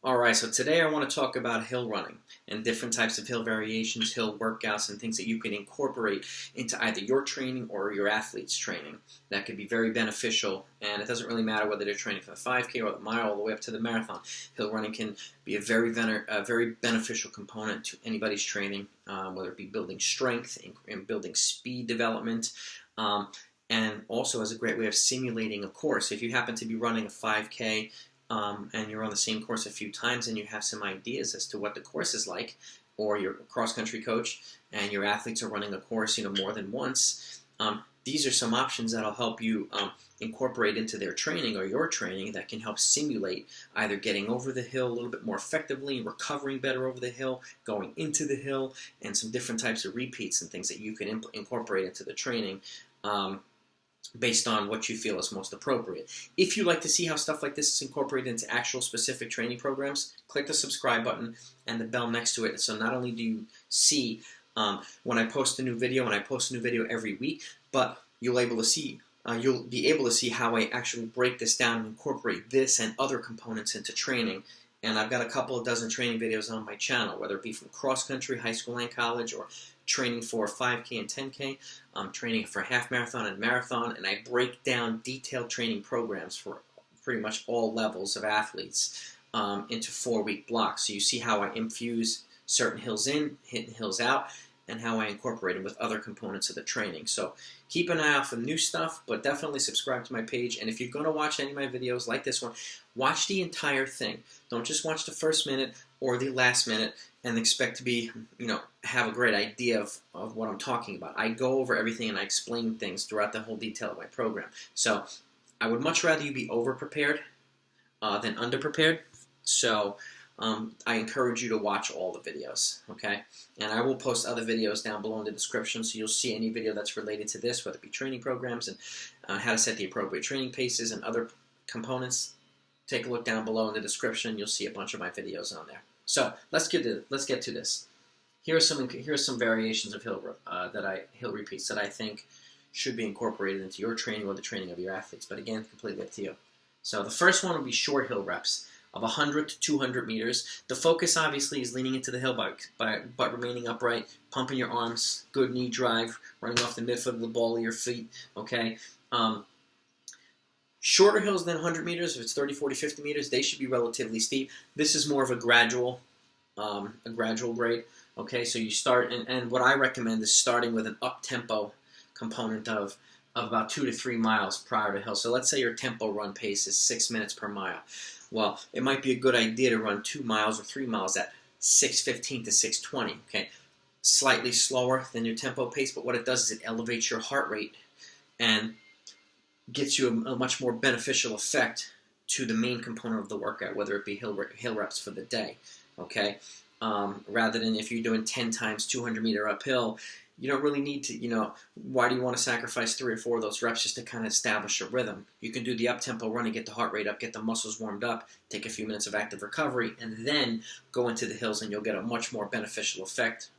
Alright, so today I want to talk about hill running and different types of hill variations, hill workouts, and things that you can incorporate into either your training or your athlete's training. That could be very beneficial, and it doesn't really matter whether they're training for the 5K or the mile all the way up to the marathon. Hill running can be a very beneficial component to anybody's training, whether it be building strength and building speed development, and also as a great way of simulating a course. If you happen to be running a 5K, and you're on the same course a few times and you have some ideas as to what the course is like, or you're a cross-country coach and your athletes are running a course more than once, these are some options that'll help you incorporate into their training or your training that can help simulate either getting over the hill a little bit more effectively, recovering better over the hill, going into the hill, and some different types of repeats and things that you can incorporate into the training based on what you feel is most appropriate. If you'd like to see how stuff like this is incorporated into actual specific training programs, click the subscribe button and the bell next to it. So not only do you see when I post a new video, and I post a new video every week, but you'll be able to see how I actually break this down and incorporate this and other components into training. And I've got a couple of dozen training videos on my channel, whether it be from cross-country, high school and college, or training for 5K and 10K, training for half marathon and marathon, and I break down detailed training programs for pretty much all levels of athletes into 4-week blocks. So you see how I infuse certain hills in, hills out, and how I incorporate them with other components of the training. So keep an eye out for new stuff, but definitely subscribe to my page. And if you're going to watch any of my videos like this one, watch the entire thing. Don't just watch the first minute or the last minute and expect to be, have a great idea of what I'm talking about. I go over everything and I explain things throughout the whole detail of my program. So I would much rather you be over-prepared than under-prepared. So I encourage you to watch all the videos, okay? And I will post other videos down below in the description, so you'll see any video that's related to this, whether it be training programs and how to set the appropriate training paces and other components. Take a look down below in the description. You'll see a bunch of my videos on there. So let's get to this. Here are some variations of hill repeats that I think should be incorporated into your training or the training of your athletes. But again, completely up to you. So the first one will be short hill reps of 100 to 200 meters. The focus obviously is leaning into the hill but remaining upright, pumping your arms, good knee drive, running off the midfoot of the ball of your feet. Okay. Shorter hills than 100 meters, if it's 30, 40, 50 meters, they should be relatively steep. This is more of a gradual grade. Okay, so you start, and what I recommend is starting with an up-tempo component of about 2 to 3 miles prior to hill. So let's say your tempo run pace is 6 minutes per mile. Well, it might be a good idea to run 2 miles or 3 miles at 6:15 to 6:20. Okay, slightly slower than your tempo pace, but what it does is it elevates your heart rate and gets you a much more beneficial effect to the main component of the workout, whether it be hill reps for the day, okay? Rather than if you're doing 10 times 200 meter uphill, you don't really need to, why do you want to sacrifice 3 or 4 of those reps just to kind of establish a rhythm? You can do the up-tempo run and get the heart rate up, get the muscles warmed up, take a few minutes of active recovery, and then go into the hills, and you'll get a much more beneficial effect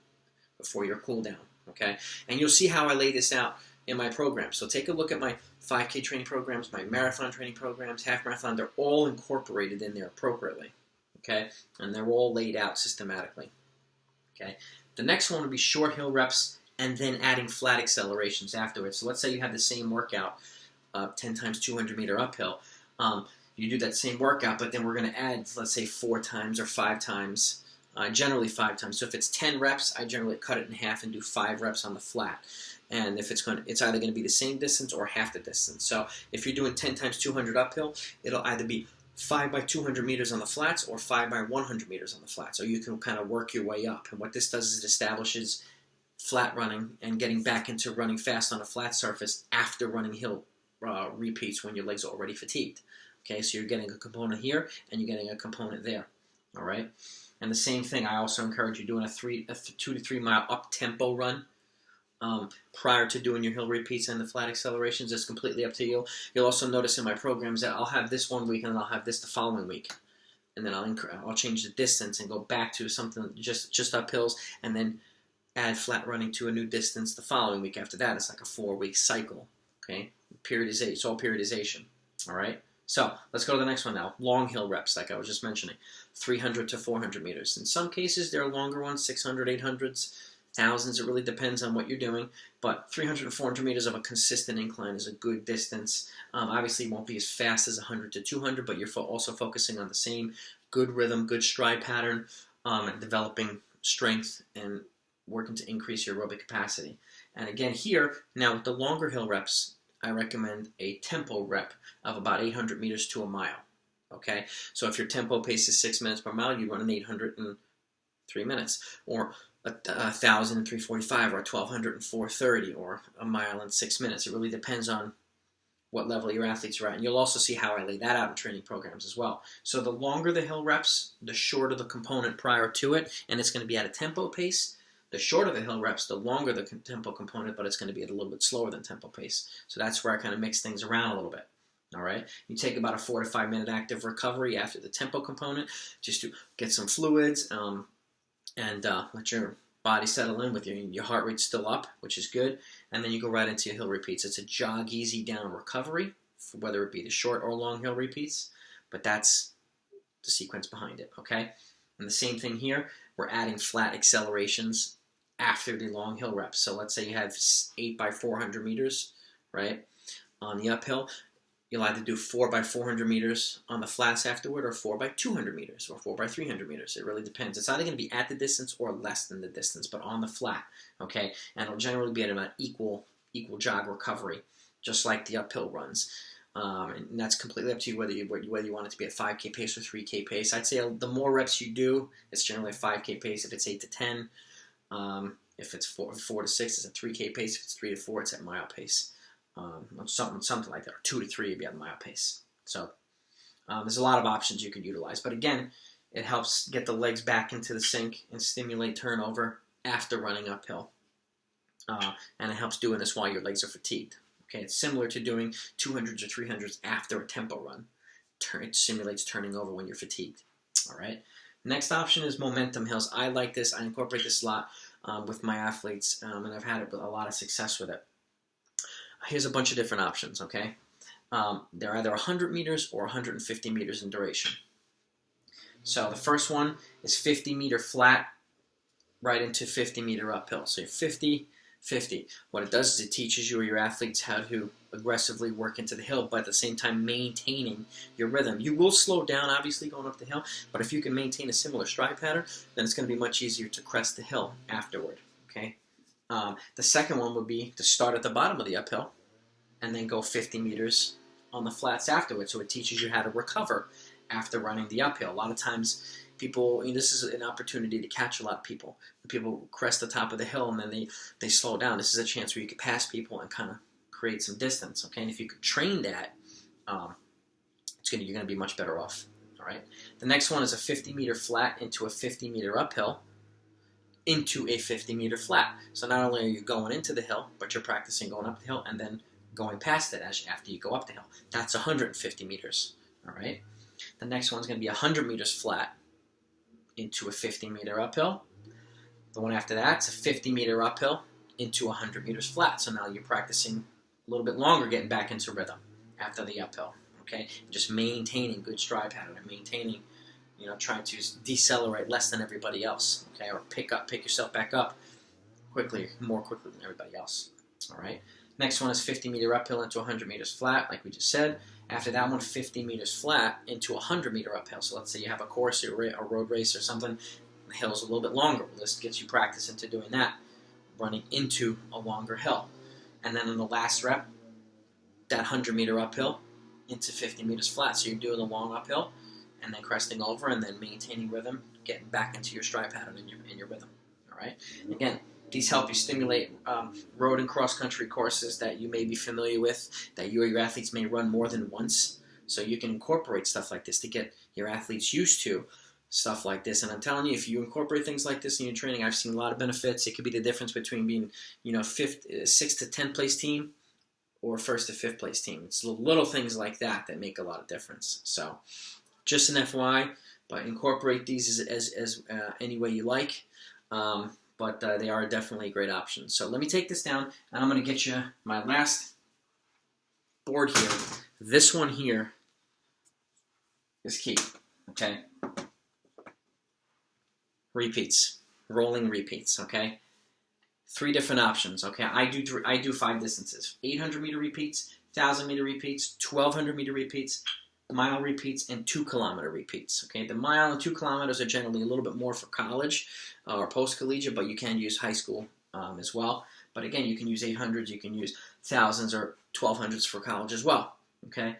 before your cool down, okay? And you'll see how I lay this out in my program. So take a look at my 5K training programs, my marathon training programs, half marathon. They're all incorporated in there appropriately, okay? And they're all laid out systematically, okay? The next one would be short hill reps and then adding flat accelerations afterwards. So let's say you have the same workout, 10 times 200 meter uphill. You do that same workout, but then we're going to add, let's say, 4 times or 5 times, generally 5 times. So if it's 10 reps, I generally cut it in half and do 5 reps on the flat. And if it's either going to be the same distance or half the distance. So if you're doing 10 times 200 uphill, it'll either be 5 by 200 meters on the flats or 5 by 100 meters on the flats. So you can kind of work your way up. And what this does is it establishes flat running and getting back into running fast on a flat surface after running hill repeats when your legs are already fatigued. Okay, so you're getting a component here and you're getting a component there. All right, and the same thing, I also encourage you doing a 2 to 3 mile up-tempo run prior to doing your hill repeats and the flat accelerations. It's completely up to you. You'll also notice in my programs that I'll have this one week and then I'll have this the following week. And then I'll change the distance and go back to something just uphills and then add flat running to a new distance the following week after that. It's like a 4-week cycle, okay? Periodization. It's all periodization, all right? So let's go to the next one now. Long hill reps, like I was just mentioning, 300 to 400 meters. In some cases, there are longer ones, 600, 800s, thousands. It really depends on what you're doing. But 300 to 400 meters of a consistent incline is a good distance. Obviously, it won't be as fast as 100 to 200, but you're also focusing on the same good rhythm, good stride pattern, and developing strength and working to increase your aerobic capacity. And again, here, now with the longer hill reps, I recommend a tempo rep of about 800 meters to a mile. Okay, so if your tempo pace is 6 minutes per mile, you run an 800 in 3 minutes, or 1,000 in 3:45, or 1,200 in 4:30, or a mile in 6 minutes. It really depends on what level your athletes are at. And you'll also see how I lay that out in training programs as well. So the longer the hill reps, the shorter the component prior to it, and it's going to be at a tempo pace. The shorter the hill reps, the longer the tempo component, but it's going to be at a little bit slower than tempo pace. So that's where I kind of mix things around a little bit. All right, you take about a 4 to 5 minute active recovery after the tempo component, just to get some fluids and let your body settle in with your heart rate still up, which is good. And then you go right into your hill repeats. It's a jog easy down recovery, whether it be the short or long hill repeats, but that's the sequence behind it. Okay, and the same thing here. We're adding flat accelerations after the long hill reps. So let's say you have 8 by 400 meters, right, on the uphill. You'll either do 4 by 400 meters on the flats afterward, or 4 by 200 meters, or 4 by 300 meters. It really depends. It's either going to be at the distance or less than the distance, but on the flat, okay? And it'll generally be at about equal jog recovery, just like the uphill runs. And that's completely up to you whether you want it to be at 5K pace or 3K pace. I'd say the more reps you do, it's generally a 5K pace. If it's 8 to 10, if it's 4 to 6, it's a 3K pace. If it's 3 to 4, it's at mile pace. Something like that, or 2 to 3 would be at the mile pace. So there's a lot of options you can utilize. But again, it helps get the legs back into the sync and stimulate turnover after running uphill. And it helps doing this while your legs are fatigued. Okay, it's similar to doing 200s or 300s after a tempo run. It simulates turning over when you're fatigued. All right. Next option is momentum hills. I like this. I incorporate this a lot with my athletes, and I've had a lot of success with it. Here's a bunch of different options, okay? They're either 100 meters or 150 meters in duration. So the first one is 50 meter flat right into 50 meter uphill. So you're 50, 50. What it does is it teaches you or your athletes how to aggressively work into the hill, but at the same time maintaining your rhythm. You will slow down, obviously, going up the hill, but if you can maintain a similar stride pattern, then it's going to be much easier to crest the hill afterward, okay? The second one would be to start at the bottom of the uphill and then go 50 meters on the flats afterwards. So it teaches you how to recover after running the uphill. A lot of times people, this is an opportunity to catch a lot of people. People crest the top of the hill and then they slow down. This is a chance where you could pass people and kind of create some distance. Okay, and if you could train that, you're going to be much better off. All right. The next one is a 50 meter flat into a 50 meter uphill, into a 50 meter flat. So not only are you going into the hill, but you're practicing going up the hill and then going past it after you go up the hill. That's 150 meters. All right. The next one's going to be 100 meters flat into a 50 meter uphill. The one after that's a 50 meter uphill into 100 meters flat. So now you're practicing a little bit longer, getting back into rhythm after the uphill. Okay, just maintaining good stride pattern and maintaining, trying to decelerate less than everybody else. Okay, or pick yourself back up more quickly than everybody else. All right. Next one is 50 meter uphill into 100 meters flat, like we just said. After that one, 50 meters flat into 100 meter uphill. So let's say you have a course or a road race or something. The hill's a little bit longer. Well, this gets you practice into doing that, running into a longer hill. And then in the last rep, that 100 meter uphill into 50 meters flat. So you're doing the long uphill and then cresting over and then maintaining rhythm, getting back into your stride pattern in your rhythm. All right. Again, these help you stimulate road and cross-country courses that you may be familiar with, that you or your athletes may run more than once. So you can incorporate stuff like this to get your athletes used to stuff like this. And I'm telling you, if you incorporate things like this in your training, I've seen a lot of benefits. It could be the difference between being, 6th to 10th place team or 1st to 5th place team. It's little things like that make a lot of difference. So just an FYI, but incorporate these as any way you like. But they are definitely a great option. So let me take this down, and I'm going to get you my last board here. This one here is key, okay? Repeats, rolling repeats, okay? 3 different options, okay? I do 5 distances: 800-meter repeats, 1,000-meter repeats, 1,200-meter repeats, mile repeats, and 2-kilometer repeats. Okay, the mile and 2 kilometers are generally a little bit more for college or post-collegiate, but you can use high school as well. But again, you can use 800s, you can use 1,000s or 1,200s for college as well. Okay,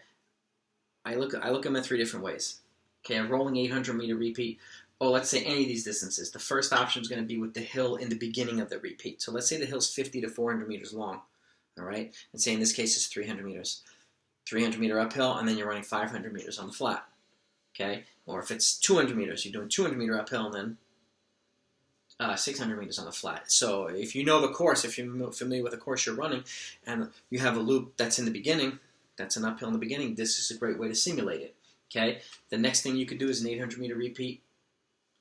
I look at them in 3 different ways. Okay, a rolling 800-meter repeat. Oh, let's say any of these distances. The first option is going to be with the hill in the beginning of the repeat. So let's say the hill's 50 to 400 meters long. All right, and say in this case it's 300 meters. 300-meter uphill, and then you're running 500 meters on the flat. Okay, or if it's 200 meters, you're doing 200-meter uphill and then 600 meters on the flat. So if you know the course, if you're familiar with the course you're running, and you have a loop that's in the beginning, that's an uphill in the beginning, this is a great way to simulate it. Okay, the next thing you could do is an 800-meter repeat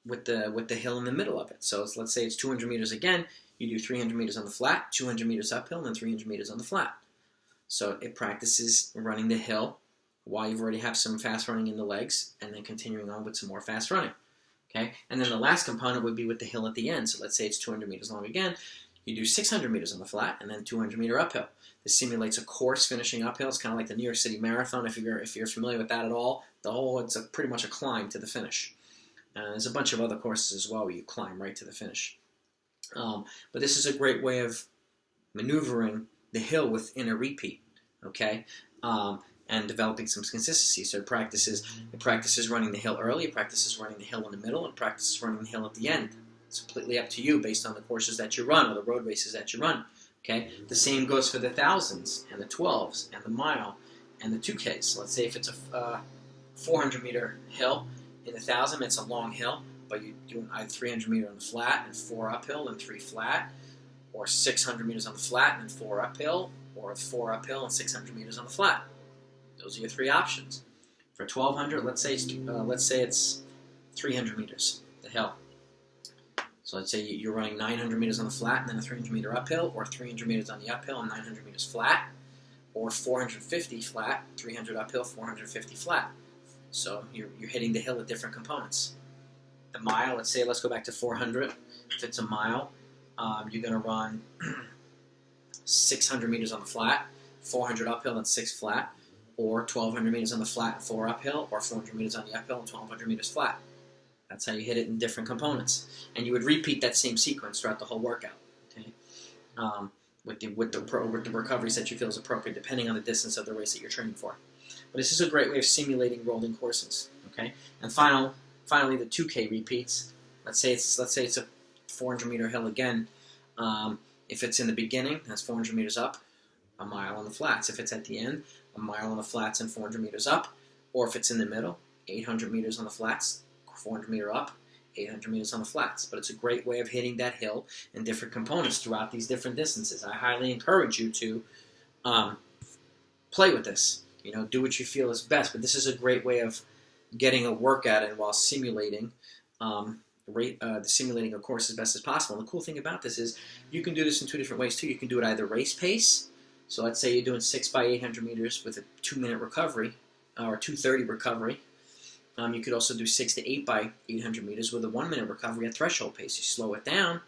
with the hill in the middle of it. So let's say it's 200 meters again. You do 300 meters on the flat, 200 meters uphill, and then 300 meters on the flat. So it practices running the hill while you've already have some fast running in the legs, and then continuing on with some more fast running. Okay, and then the last component would be with the hill at the end. So let's say it's 200 meters long again. You do 600 meters on the flat, and then 200-meter uphill. This simulates a course finishing uphill. It's kind of like the New York City Marathon, if you're familiar with that at all. It's pretty much a climb to the finish. There's a bunch of other courses as well where you climb right to the finish. But this is a great way of maneuvering the hill within a repeat, okay, and developing some consistency. So it practices running the hill early, it practices running the hill in the middle, and it practices running the hill at the end. It's completely up to you based on the courses that you run or the road races that you run. Okay, the same goes for the 1,000s and the 12s and the mile and the 2Ks. So let's say if it's a 400-meter hill in the 1,000, it's a long hill, but you're doing either 300 meter on the flat and 4 uphill and 3 flat, or 600 meters on the flat and then 4 uphill, or 4 uphill and 600 meters on the flat. Those are your 3 options. For 1,200, let's say it's 300 meters, the hill. So let's say you're running 900 meters on the flat and then a 300 meter uphill, or 300 meters on the uphill and 900 meters flat, or 450 flat, 300 uphill, 450 flat. So you're hitting the hill at different components. The mile, let's go back to 400. If it's a mile, you're going to run 600 meters on the flat, 400 uphill and 6 flat, or 1,200 meters on the flat and 4 uphill, or 400 meters on the uphill and 1,200 meters flat. That's how you hit it in different components. And you would repeat that same sequence throughout the whole workout, okay? With the recoveries that you feel is appropriate, depending on the distance of the race that you're training for. But this is a great way of simulating rolling courses, okay? And finally, the 2K repeats. Let's say it's a 400-meter hill again. If it's in the beginning, that's 400 meters up, a mile on the flats. If it's at the end, a mile on the flats and 400 meters up. Or if it's in the middle, 800 meters on the flats, 400 meter up, 800 meters on the flats. But it's a great way of hitting that hill in different components throughout these different distances. I highly encourage you to play with this. Do what you feel is best. But this is a great way of getting a workout in while simulating simulating a course as best as possible. And the cool thing about this is you can do this in 2 different ways too. You can do it either race pace. So let's say you're doing 6 by 800 meters with a 2-minute recovery or 2:30 recovery. You could also do 6 to 8 by 800 meters with a 1-minute recovery at threshold pace. You slow it down,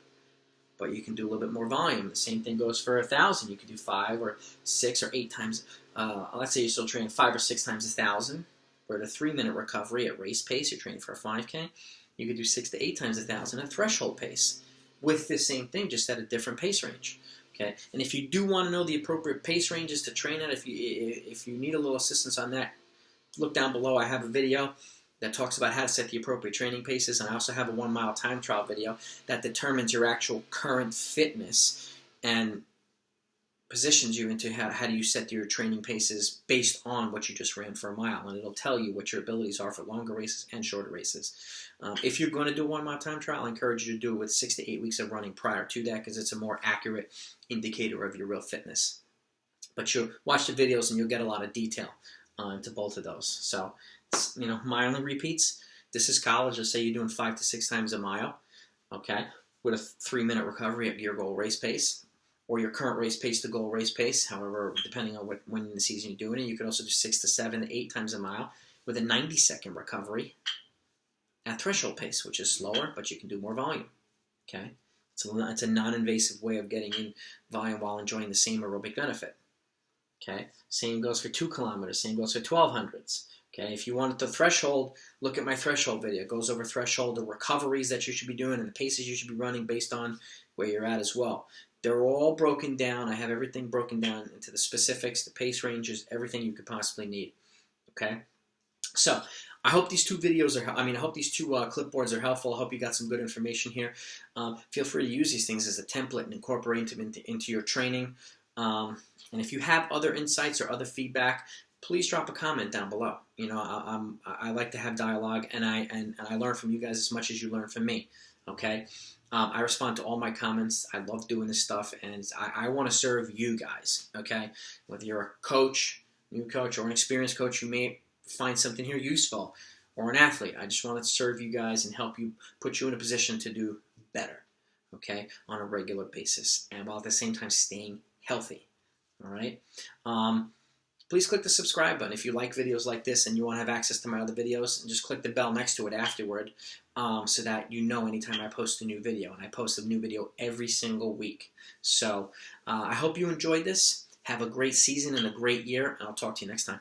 but you can do a little bit more volume. The same thing goes for 1,000. You can do 5 or 6 or 8 times. Let's say you're still training 5 or 6 times 1,000. Or at a 3-minute recovery at race pace, you're training for a 5K. You could do 6 to 8 times 1,000 at threshold pace with the same thing, just at a different pace range. Okay, and if you do want to know the appropriate pace ranges to train at, if you need a little assistance on that, look down below. I have a video that talks about how to set the appropriate training paces, and I also have a 1-mile time trial video that determines your actual current fitness and positions you into how do you set your training paces based on what you just ran for a mile, and it'll tell you what your abilities are for longer races and shorter races. If you're going to do a 1-mile time trial, I encourage you to do it with 6 to 8 weeks of running prior to that, because it's a more accurate indicator of your real fitness. But you'll watch the videos and you'll get a lot of detail into both of those. So, mile and repeats. This is college. Let's say you're doing 5 to 6 times a mile, okay, with a 3-minute recovery at your goal race pace, or your current race pace to goal race pace. However, depending on when in the season you're doing it, you could also do 6 to 7 to 8 times a mile with a 90-second recovery at threshold pace, which is slower, but you can do more volume. Okay, it's a non-invasive way of getting in volume while enjoying the same aerobic benefit. Okay, same goes for 2 kilometers, same goes for 1200s. Okay, if you want the threshold, look at my threshold video. It goes over threshold, the recoveries that you should be doing, and the paces you should be running based on where you're at as well. They're all broken down. I have everything broken down into the specifics, the pace ranges, everything you could possibly need. Okay, so I hope these two videos are. I hope these two clipboards are helpful. I hope you got some good information here. Feel free to use these things as a template and incorporate them into your training. And if you have other insights or other feedback, please drop a comment down below. You know, I like to have dialogue, and I learn from you guys as much as you learn from me. Okay, I respond to all my comments. I love doing this stuff, and I want to serve you guys. Okay, whether you're a coach, new coach, or an experienced coach, you may find something here useful, or an athlete. I just want to serve you guys and help you, put you in a position to do better. Okay, on a regular basis, and while at the same time staying healthy. All right. Please click the subscribe button if you like videos like this and you want to have access to my other videos, and just click the bell next to it afterward so that you know anytime I post a new video. And I post a new video every single week. So I hope you enjoyed this. Have a great season and a great year, and I'll talk to you next time.